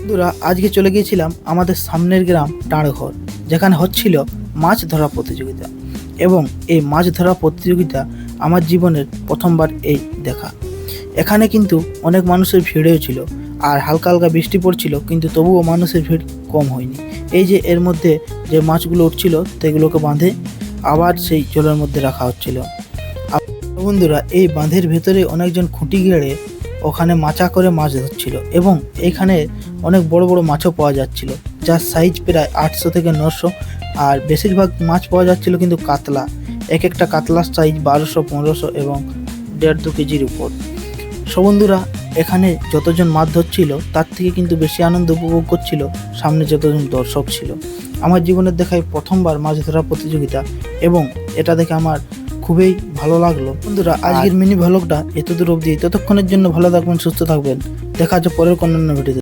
বন্ধুরা, আজকে চলে গিয়েছিলাম আমাদের সামনের গ্রাম টাঁড়ঘর, যেখানে হচ্ছিল মাছ ধরা প্রতিযোগিতা। এবং এই মাছ ধরা প্রতিযোগিতা আমার জীবনের প্রথমবার এই দেখা। এখানে কিন্তু অনেক মানুষের ভিড়ও ছিল, আর হালকা হালকা বৃষ্টি পড়ছিল, কিন্তু তবুও মানুষের ভিড় কম হয়নি। এই যে এর মধ্যে যে মাছগুলো উঠছিল সেগুলোকে বাঁধে আবার সেই জলের মধ্যে রাখা হচ্ছিল। বন্ধুরা, এই বাঁধের ভেতরে অনেকজন খুঁটি গেড়ে ওখানে মাচা করে মাছ ধরছিল, এবং এখানে অনেক বড় বড় মাছও পাওয়া যাচ্ছিল, যার সাইজ প্রায় 800 থেকে 900। আর বেশিরভাগ মাছ পাওয়া যাচ্ছিল কিন্তু কাতলা। এক একটা কাতলার সাইজ 1200, 1500 এবং 1.5-2 কেজির উপর। সো বন্ধুরা, এখানে যতজন মাছ ধরছিল তার থেকে কিন্তু বেশি আনন্দ উপভোগ করছিল সামনে যতজন দর্শক ছিল। আমার জীবনের দেখায় প্রথমবার মাছ ধরা প্রতিযোগিতা, এবং এটা দেখে আমার খুবই ভালো লাগলো। বন্ধুরা, আজকের মিনি ভ্লগটা এতদূর অবধি। ততক্ষণের জন্য ভালো থাকবেন, সুস্থ থাকবেন। দেখা হচ্ছে পরের কোনো ভিডিওতে।